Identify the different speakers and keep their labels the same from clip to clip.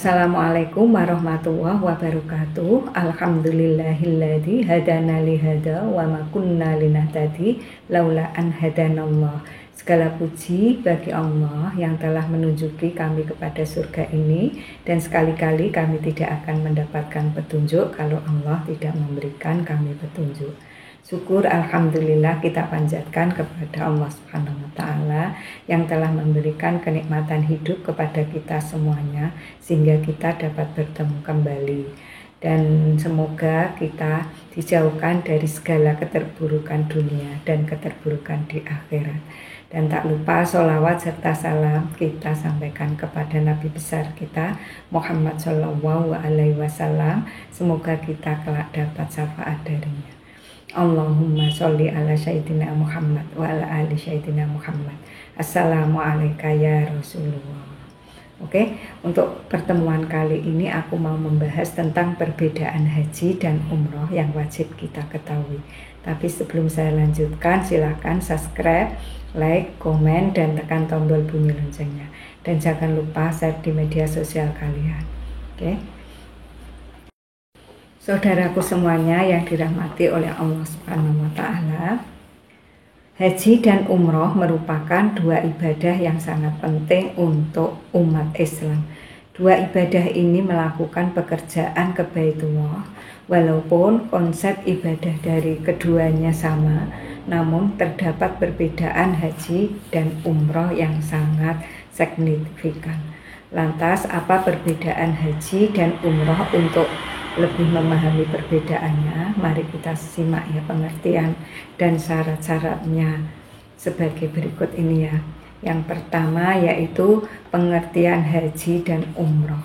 Speaker 1: Assalamualaikum warahmatullahi wabarakatuh. Alhamdulillahilladzi hadana li hada wa ma kunna linahtadi laula an hadanallah. Segala puji bagi Allah yang telah menunjuki kami kepada surga ini, dan sekali-kali kami tidak akan mendapatkan petunjuk kalau Allah tidak memberikan kami petunjuk. Syukur alhamdulillah kita panjatkan kepada Allah Subhanahu wa taala yang telah memberikan kenikmatan hidup kepada kita semuanya sehingga kita dapat bertemu kembali, dan semoga kita dijauhkan dari segala keterburukan dunia dan keterburukan di akhirat. Dan tak lupa sholawat serta salam kita sampaikan kepada Nabi besar kita Muhammad Shallallahu Alaihi Wasallam. Semoga kita kelak dapat syafaat darinya. Allahumma sholli ala sayyidina Muhammad wa ala ali sayyidina Muhammad. Assalamualaikum ya Rasulullah. Oke, untuk pertemuan kali ini aku mau membahas tentang perbedaan haji dan umroh yang wajib kita ketahui. Tapi sebelum saya lanjutkan, silakan subscribe, like, komen, dan tekan tombol bunyi loncengnya. Dan jangan lupa share di media sosial kalian. Oke. Saudaraku semuanya yang dirahmati oleh Allah Subhanahu wa taala, haji dan umroh merupakan dua ibadah yang sangat penting untuk umat Islam. Dua ibadah ini melakukan pekerjaan ke Baitullah. Walaupun konsep ibadah dari keduanya sama, namun terdapat perbedaan haji dan umroh yang sangat signifikan. Lantas apa perbedaan haji dan umroh? Untuk lebih memahami perbedaannya, mari kita simak ya pengertian dan syarat-syaratnya sebagai berikut ini ya. Yang pertama yaitu pengertian haji dan umroh.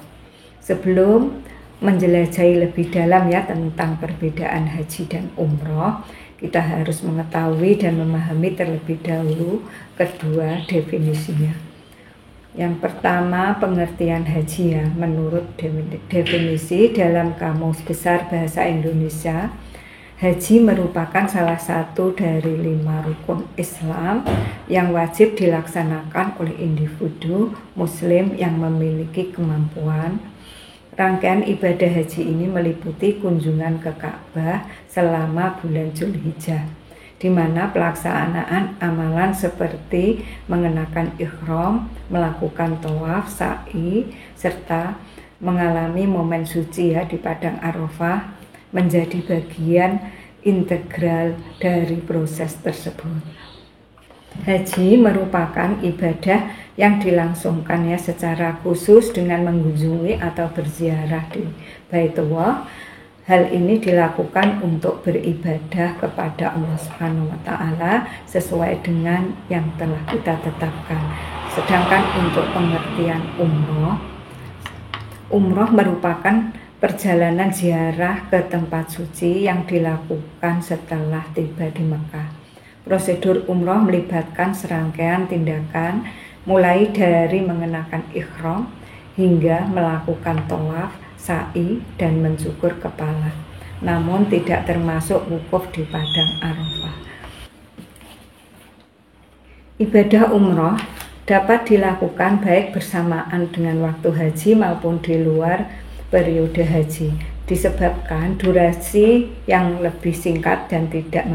Speaker 1: Sebelum menjelajahi lebih dalam ya tentang perbedaan haji dan umroh, kita harus mengetahui dan memahami terlebih dahulu kedua definisinya. Yang pertama, pengertian haji ya. Menurut definisi dalam Kamus Besar Bahasa Indonesia, haji merupakan salah satu dari 5 rukun Islam yang wajib dilaksanakan oleh individu muslim yang memiliki kemampuan. Rangkaian ibadah haji ini meliputi kunjungan ke Ka'bah selama bulan Zulhijjah, di mana pelaksanaan amalan seperti mengenakan ihram, melakukan tawaf, sa'i, serta mengalami momen suci ya di Padang Arafah menjadi bagian integral dari proses tersebut. Haji merupakan ibadah yang dilangsungkan ya secara khusus dengan mengunjungi atau berziarah di Baitullah. Hal ini dilakukan untuk beribadah kepada Allah Subhanahu wa taala sesuai dengan yang telah kita tetapkan. Sedangkan untuk pengertian umroh merupakan perjalanan ziarah ke tempat suci yang dilakukan setelah tiba di Mekah. Prosedur umroh melibatkan serangkaian tindakan mulai dari mengenakan ihram hingga melakukan tawaf, sa'i, dan mencukur kepala, namun tidak termasuk wukuf di Padang Arafah. Ibadah umroh dapat dilakukan baik bersamaan dengan waktu haji maupun di luar periode haji, disebabkan durasi yang lebih singkat dan tidak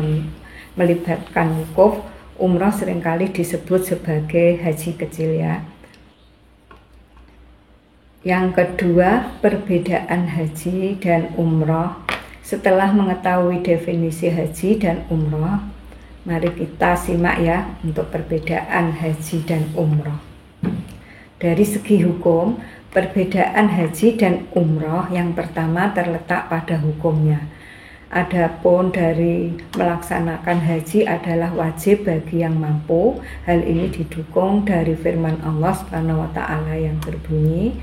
Speaker 1: melibatkan wukuf. Umroh seringkali disebut sebagai haji kecil ya. Yang kedua, perbedaan haji dan umroh. Setelah mengetahui definisi haji dan umroh, mari kita simak ya untuk perbedaan haji dan umroh. Dari segi hukum, perbedaan haji dan umroh yang pertama terletak pada hukumnya. Adapun dari melaksanakan haji adalah wajib bagi yang mampu. Hal ini didukung dari firman Allah Subhanahu wa taala yang berbunyi,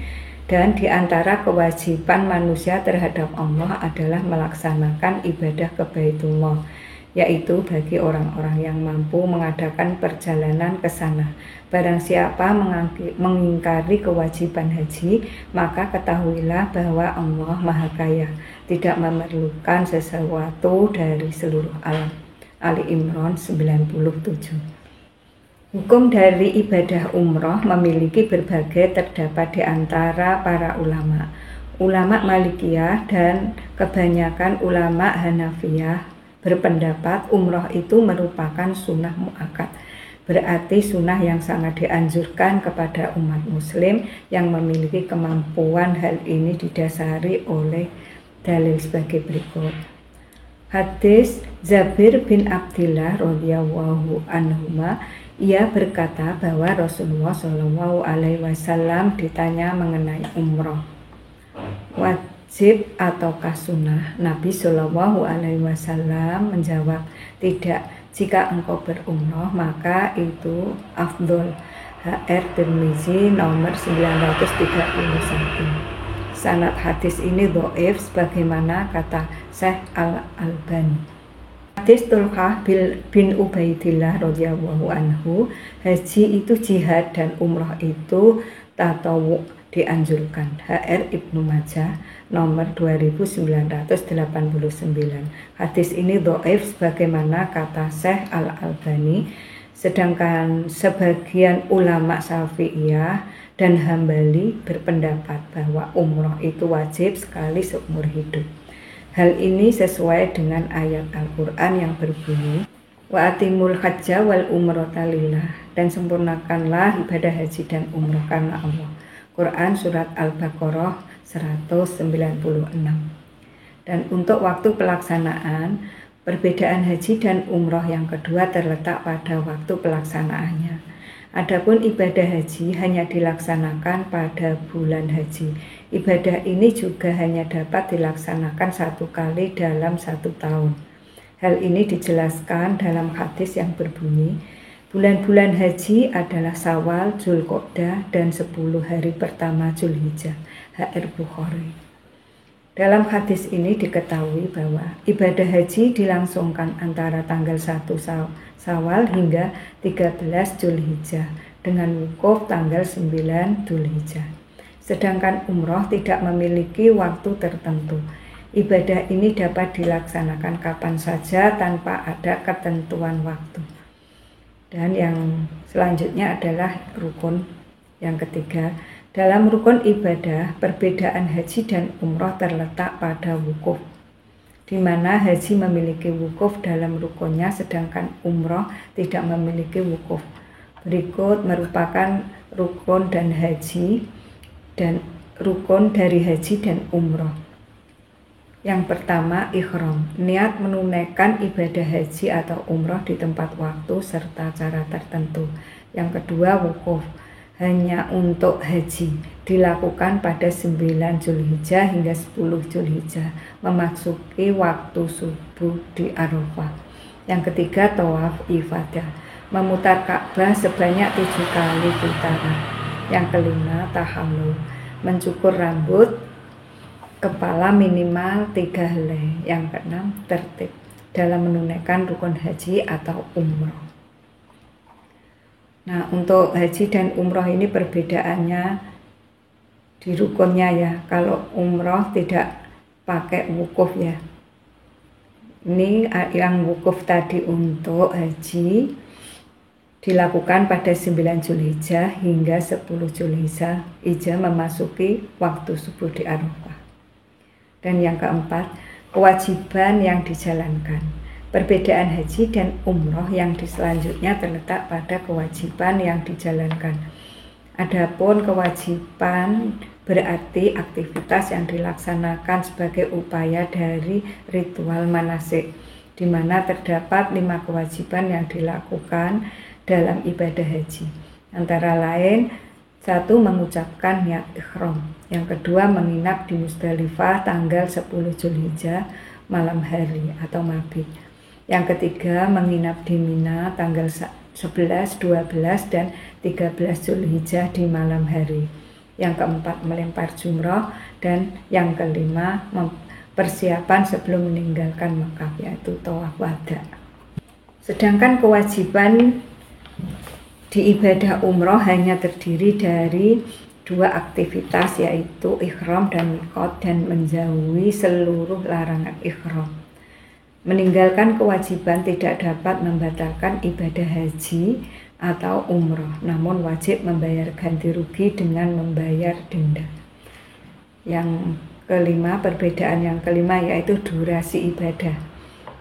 Speaker 1: dan di antara kewajiban manusia terhadap Allah adalah melaksanakan ibadah ke Baitullah, yaitu bagi orang-orang yang mampu mengadakan perjalanan ke sana. Barang siapa mengingkari kewajiban haji, maka ketahuilah bahwa Allah Maha Kaya, tidak memerlukan sesuatu dari seluruh alam. Ali Imran 97. Hukum dari ibadah umroh memiliki berbagai terdapat di antara para ulama. Ulama Malikiyah dan kebanyakan ulama Hanafiyah berpendapat umroh itu merupakan sunnah muakkad. Berarti sunnah yang sangat dianjurkan kepada umat muslim yang memiliki kemampuan. Hal ini didasari oleh dalil sebagai berikut. Hadis Jabir bin Abdillah radhiyallahu anhuma, ia berkata bahwa Rasulullah Shallallahu Alaihi Wasallam ditanya mengenai umroh, wajib ataukah sunnah? Nabi Shallallahu Alaihi Wasallam menjawab, tidak. Jika engkau berumroh maka itu afdol. HR Tirmizi nomor 931. Sanad hadis ini dhaif sebagaimana kata Syekh Al-Albani. Hadis Tulhah bin Ubaidillah radhiyallahu anhu, haji itu jihad dan umroh itu tatawwu, dianjurkan. HR Ibnu Majah nomor 2989. Hadis ini dhaif sebagaimana kata Syekh Al-Albani, sedangkan sebagian ulama Syafi'iyah dan Hambali berpendapat bahwa umroh itu wajib sekali seumur hidup. Hal ini sesuai dengan ayat Al-Quran yang berbunyi, wa atimul hajja wal umrata lillah, dan sempurnakanlah ibadah haji dan umroh karena Allah. Quran surat Al-Baqarah 196. Dan untuk waktu pelaksanaan, perbedaan haji dan umroh yang kedua terletak pada waktu pelaksanaannya. Adapun ibadah haji hanya dilaksanakan pada bulan haji. Ibadah ini juga hanya dapat dilaksanakan satu kali dalam 1 tahun. Hal ini dijelaskan dalam hadis yang berbunyi, bulan-bulan haji adalah Syawal, Dzulqa'dah, dan 10 hari pertama Dzulhijjah. HR Bukhari. Dalam hadis ini diketahui bahwa ibadah haji dilangsungkan antara tanggal 1 Syawal hingga 13 Dzulhijjah dengan wukuf tanggal 9 Dzulhijjah. Sedangkan umroh tidak memiliki waktu tertentu. Ibadah ini dapat dilaksanakan kapan saja tanpa ada ketentuan waktu. Dan yang selanjutnya adalah rukun yang ketiga. Dalam rukun ibadah, perbedaan haji dan umroh terletak pada wukuf, di mana haji memiliki wukuf dalam rukunnya sedangkan umroh tidak memiliki wukuf. Berikut merupakan rukun dan haji dan rukun dari haji dan umroh. Yang pertama, ihram, niat menunaikan ibadah haji atau umroh di tempat waktu serta cara tertentu. Yang kedua, wukuf, hanya untuk haji, dilakukan pada 9 Dzulhijjah hingga 10 Dzulhijjah, memasuki waktu subuh di Arafah. Yang ketiga, tawaf ifadah, memutar Ka'bah sebanyak 7 kali putaran. Yang kelima, tahallul, mencukur rambut kepala minimal 3 helai. Yang keenam, tertib dalam menunaikan rukun haji atau umroh. Nah, untuk haji dan umroh ini perbedaannya di rukunnya ya. Kalau umroh tidak pakai wukuf ya. Ini yang wukuf tadi untuk haji dilakukan pada 9 Dzulhijjah hingga 10 Dzulhijjah memasuki waktu subuh di Arafah. Dan yang keempat, kewajiban yang dijalankan. Perbedaan haji dan umroh yang selanjutnya terletak pada kewajiban yang dijalankan. Adapun kewajiban berarti aktivitas yang dilaksanakan sebagai upaya dari ritual manasik, di mana terdapat 5 kewajiban yang dilakukan dalam ibadah haji. Antara lain, 1. Mengucapkan niat ihram. Yang kedua, menginap di Musdalifah tanggal 10 Dzulhijjah malam hari atau mabit. Yang ketiga, menginap di Mina tanggal 11, 12, dan 13 Dzulhijjah di malam hari. Yang keempat, melempar jumroh. Dan yang kelima, persiapan sebelum meninggalkan Mekah, yaitu tawaf wada. Sedangkan kewajiban di ibadah umroh hanya terdiri dari 2 aktivitas, yaitu ihram dan miqat, dan menjauhi seluruh larangan ihram. Meninggalkan kewajiban tidak dapat membatalkan ibadah haji, atau umroh, namun wajib membayar ganti rugi dengan membayar denda. Yang kelima, perbedaan yang kelima yaitu durasi ibadah.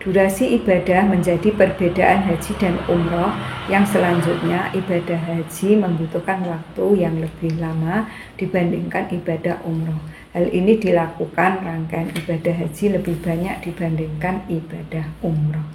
Speaker 1: Durasi ibadah menjadi perbedaan haji dan umroh yang selanjutnya. Ibadah haji membutuhkan waktu yang lebih lama dibandingkan ibadah umroh. Hal ini dilakukan rangkaian ibadah haji lebih banyak dibandingkan ibadah umroh.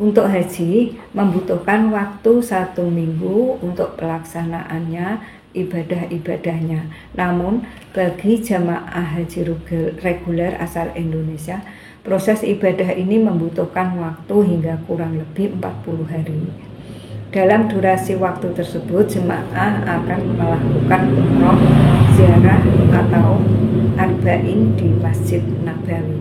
Speaker 1: Untuk haji membutuhkan waktu 1 minggu untuk pelaksanaannya ibadah-ibadahnya. Namun bagi jamaah haji reguler asal Indonesia, proses ibadah ini membutuhkan waktu hingga kurang lebih 40 hari. Dalam durasi waktu tersebut, jemaah akan melakukan umroh, ziarah atau arba'in di Masjid Nabawi.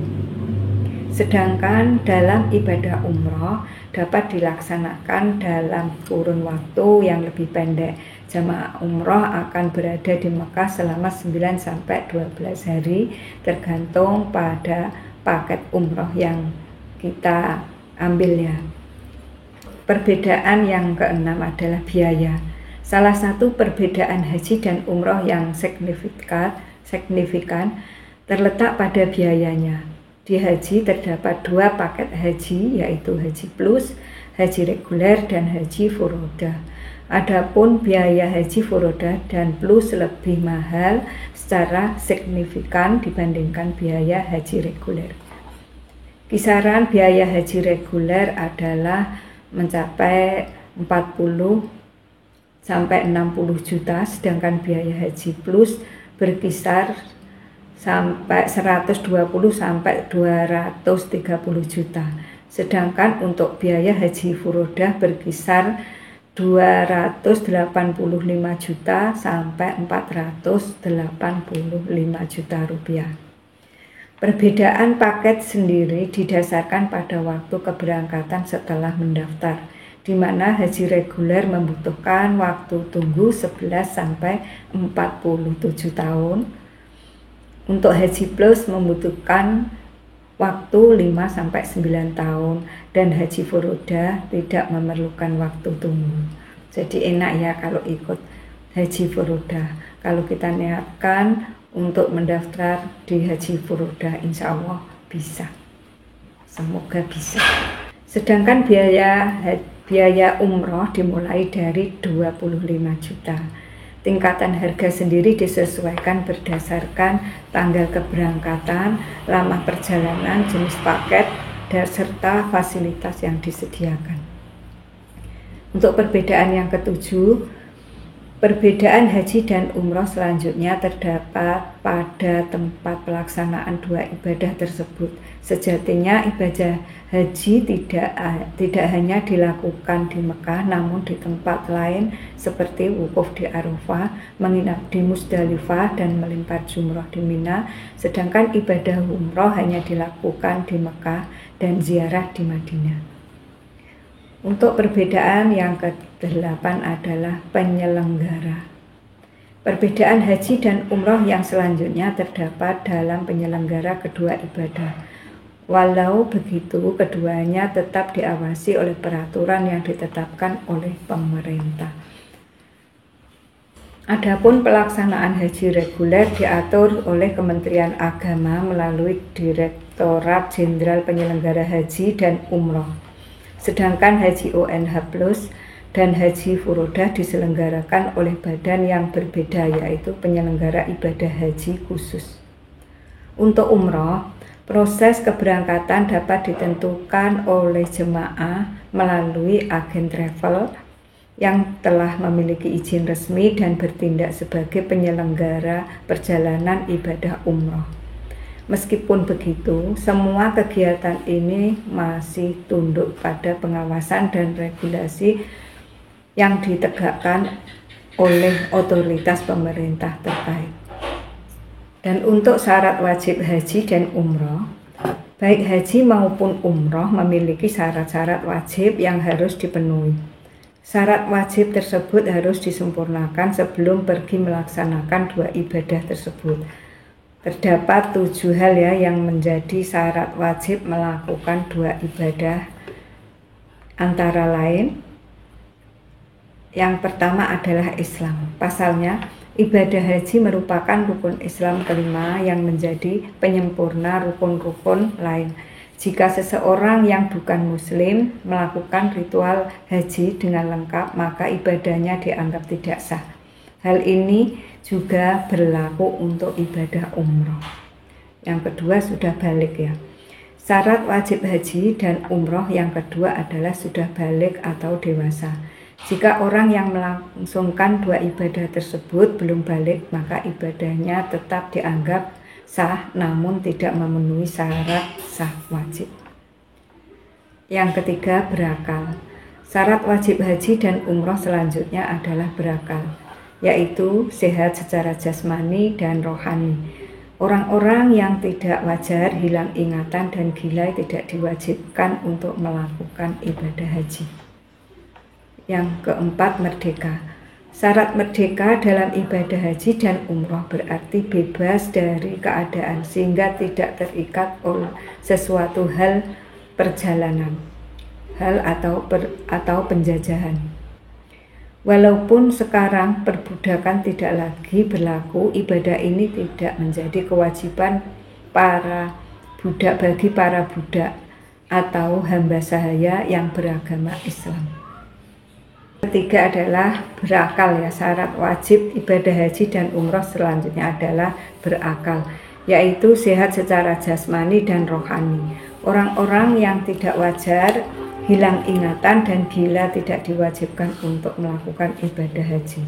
Speaker 1: Sedangkan dalam ibadah umroh dapat dilaksanakan dalam kurun waktu yang lebih pendek. Jamaah umroh akan berada di Mekah selama 9-12 hari tergantung pada paket umroh yang kita ambil ya. Perbedaan yang keenam adalah biaya. Salah satu perbedaan haji dan umroh yang signifikan terletak pada biayanya. Di haji terdapat 2 paket haji, yaitu haji plus, haji reguler, dan haji furoda. Adapun biaya haji furoda dan plus lebih mahal secara signifikan dibandingkan biaya haji reguler. Kisaran biaya haji reguler adalah mencapai 40 sampai 60 juta, sedangkan biaya haji plus berkisar sampai 120 sampai 230 juta. Sedangkan untuk biaya haji furodah berkisar 285 juta sampai 485 juta rupiah. Perbedaan paket sendiri didasarkan pada waktu keberangkatan setelah mendaftar, di mana haji reguler membutuhkan waktu tunggu 11 sampai 47 tahun. Untuk haji plus membutuhkan waktu 5-9 tahun dan haji furoda tidak memerlukan waktu tunggu. Jadi enak ya kalau ikut haji furoda. Kalau kita niatkan untuk mendaftar di haji furoda, insya Allah bisa. Semoga bisa. Sedangkan biaya umroh dimulai dari 25 juta. Tingkatan harga sendiri disesuaikan berdasarkan tanggal keberangkatan, lama perjalanan, jenis paket, dan serta fasilitas yang disediakan. Untuk perbedaan yang ketujuh, perbedaan haji dan umroh selanjutnya terdapat pada tempat pelaksanaan 2 ibadah tersebut. Sejatinya ibadah haji tidak hanya dilakukan di Mekah, namun di tempat lain seperti wukuf di Arafah, menginap di Musdalifah, dan melempar jumroh di Mina. Sedangkan ibadah umroh hanya dilakukan di Mekah dan ziarah di Madinah. Untuk perbedaan yang ke-8 adalah penyelenggara. Perbedaan haji dan umroh yang selanjutnya terdapat dalam penyelenggara kedua ibadah. Walau begitu, keduanya tetap diawasi oleh peraturan yang ditetapkan oleh pemerintah. Adapun pelaksanaan haji reguler diatur oleh Kementerian Agama melalui Direktorat Jenderal Penyelenggara Haji dan Umroh. Sedangkan haji ONH Plus dan haji furodah diselenggarakan oleh badan yang berbeda, yaitu penyelenggara ibadah haji khusus. Untuk umroh, proses keberangkatan dapat ditentukan oleh jemaah melalui agen travel yang telah memiliki izin resmi dan bertindak sebagai penyelenggara perjalanan ibadah umroh. Meskipun begitu, semua kegiatan ini masih tunduk pada pengawasan dan regulasi yang ditegakkan oleh otoritas pemerintah terkait. Dan untuk syarat wajib haji dan umroh, baik haji maupun umroh memiliki syarat-syarat wajib yang harus dipenuhi. Syarat wajib tersebut harus disempurnakan sebelum pergi melaksanakan 2 ibadah tersebut. Terdapat 7 hal ya yang menjadi syarat wajib melakukan 2 ibadah, antara lain Yang pertama adalah Islam. Pasalnya, ibadah haji merupakan rukun Islam kelima yang menjadi penyempurna rukun-rukun lain. Jika seseorang yang bukan muslim melakukan ritual haji dengan lengkap, maka ibadahnya dianggap tidak sah. Hal ini juga berlaku untuk ibadah umroh. Yang kedua sudah balik ya. Syarat wajib haji dan umroh yang kedua adalah sudah balik atau dewasa. Jika orang yang melangsungkan dua ibadah tersebut belum balik, maka ibadahnya tetap dianggap sah namun tidak memenuhi syarat sah wajib. Yang ketiga, berakal. Syarat wajib haji dan umroh selanjutnya adalah berakal, yaitu sehat secara jasmani dan rohani. Orang-orang yang tidak wajar, hilang ingatan dan gila tidak diwajibkan untuk melakukan ibadah haji. Yang keempat, merdeka. Syarat merdeka dalam ibadah haji dan umroh berarti bebas dari keadaan sehingga tidak terikat oleh sesuatu hal perjalanan, atau penjajahan. Walaupun sekarang perbudakan tidak lagi berlaku, ibadah ini tidak menjadi kewajiban bagi para budak atau hamba sahaya yang beragama Islam. Ketiga adalah berakal ya. Syarat wajib ibadah haji dan umroh selanjutnya adalah berakal, yaitu sehat secara jasmani dan rohani. Orang-orang yang tidak wajar, hilang ingatan dan gila tidak diwajibkan untuk melakukan ibadah haji.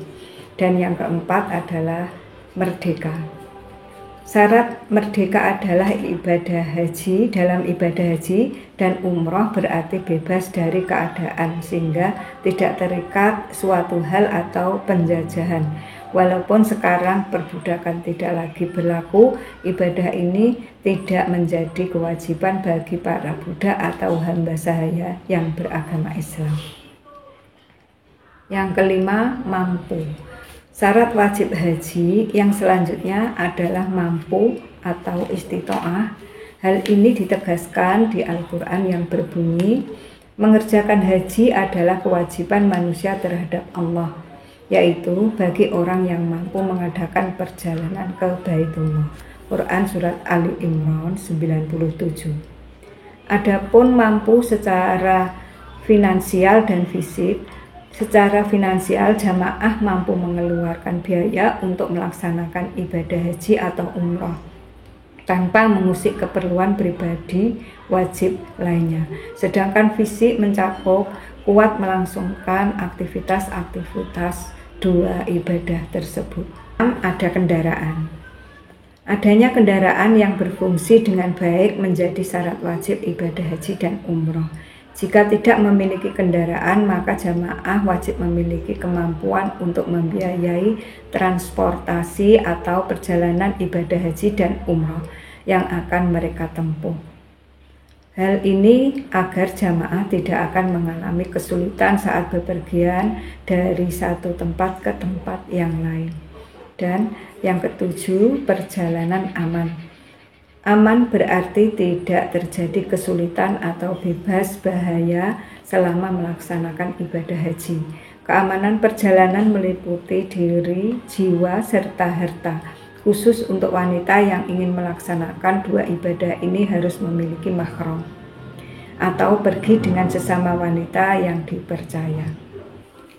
Speaker 1: Dan yang keempat adalah merdeka. Syarat merdeka adalah ibadah haji. Dalam ibadah haji dan umroh berarti bebas dari keadaan sehingga tidak terikat suatu hal atau penjajahan. Walaupun sekarang perbudakan tidak lagi berlaku, ibadah ini tidak menjadi kewajiban bagi para budak atau hamba sahaya yang beragama Islam. Yang kelima, mampu. Syarat wajib haji yang selanjutnya adalah mampu atau istitoah. Hal ini ditegaskan di Al-Quran yang berbunyi, mengerjakan haji adalah kewajiban manusia terhadap Allah, yaitu bagi orang yang mampu mengadakan perjalanan ke Baitullah. Quran Surat Ali Imran 97. Adapun mampu secara finansial dan fisik. Secara finansial, jamaah mampu mengeluarkan biaya untuk melaksanakan ibadah haji atau umroh tanpa mengusik keperluan pribadi wajib lainnya. Sedangkan fisik mencakup kuat melangsungkan aktivitas-aktivitas dua ibadah tersebut. Ada kendaraan. Adanya kendaraan yang berfungsi dengan baik menjadi syarat wajib ibadah haji dan umroh. Jika tidak memiliki kendaraan, maka jamaah wajib memiliki kemampuan untuk membiayai transportasi atau perjalanan ibadah haji dan umroh yang akan mereka tempuh. Hal ini agar jamaah tidak akan mengalami kesulitan saat bepergian dari satu tempat ke tempat yang lain. Dan yang ketujuh, perjalanan aman. Aman berarti tidak terjadi kesulitan atau bebas bahaya selama melaksanakan ibadah haji. Keamanan perjalanan meliputi diri, jiwa, serta harta. Khusus untuk wanita yang ingin melaksanakan dua ibadah ini harus memiliki mahram atau pergi dengan sesama wanita yang dipercaya.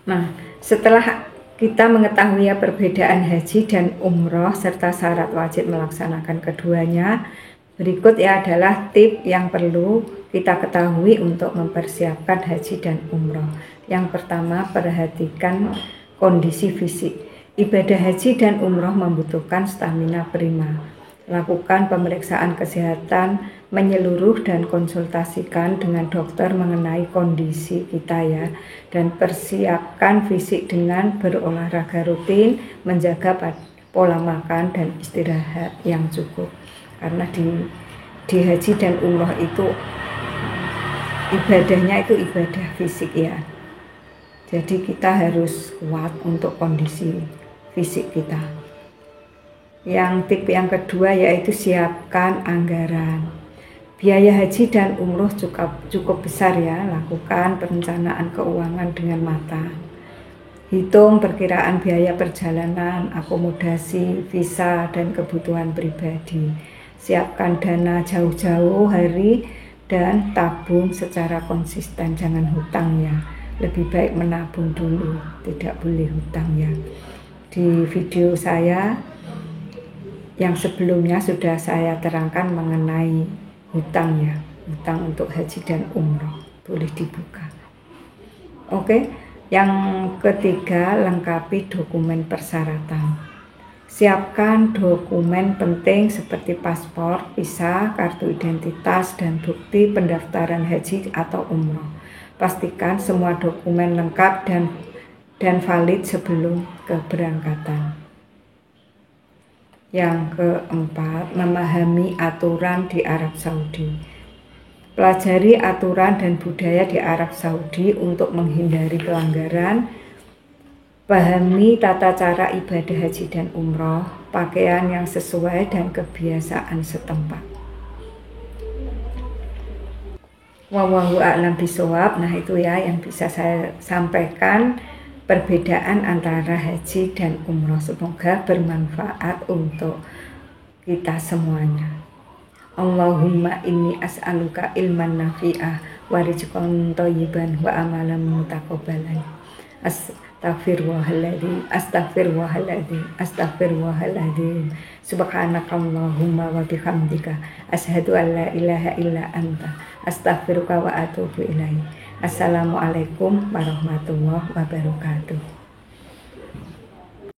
Speaker 1: Nah, setelah kita mengetahui perbedaan haji dan umroh serta syarat wajib melaksanakan keduanya, berikut adalah tip yang perlu kita ketahui untuk mempersiapkan haji dan umroh. Yang pertama, perhatikan kondisi fisik. Ibadah haji dan umroh membutuhkan stamina prima. Lakukan pemeriksaan kesehatan menyeluruh dan konsultasikan dengan dokter mengenai kondisi kita ya. Dan persiapkan fisik dengan berolahraga rutin, menjaga pola makan dan istirahat yang cukup. Karena di haji dan umroh itu ibadahnya itu ibadah fisik ya. Jadi kita harus kuat untuk kondisi fisik kita. Yang tip yang kedua yaitu siapkan anggaran. Biaya haji dan umroh cukup besar ya. Lakukan perencanaan keuangan dengan matang. Hitung perkiraan biaya perjalanan, akomodasi, visa, dan kebutuhan pribadi. Siapkan dana jauh-jauh hari dan tabung secara konsisten, jangan hutang ya. Lebih baik menabung dulu, tidak boleh hutang ya. Di video saya yang sebelumnya sudah saya terangkan mengenai hutang ya, hutang untuk haji dan umroh, boleh dibuka. Oke, yang ketiga, lengkapi dokumen persyaratan. Siapkan dokumen penting seperti paspor, visa, kartu identitas, dan bukti pendaftaran haji atau umroh. Pastikan semua dokumen lengkap dan valid sebelum keberangkatan. Yang keempat, memahami aturan di Arab Saudi. Pelajari aturan dan budaya di Arab Saudi untuk menghindari pelanggaran. Pahami tata cara ibadah haji dan umroh, pakaian yang sesuai dan kebiasaan setempat. Wallahu a'lam bishawab. Nah, itu ya yang bisa saya sampaikan, perbedaan antara haji dan umroh. Semoga bermanfaat untuk kita semuanya. Allahumma inni as'aluka ilman nafi'ah wa rizqan thayyiban wa amalan mutaqabbalan. Astaghfirullahaladzim. Subhanakallahumma wa bihamdika asyhadu an la ilaha illa anta astaghfiruka wa atubu ilaik. Assalamualaikum warahmatullahi wabarakatuh.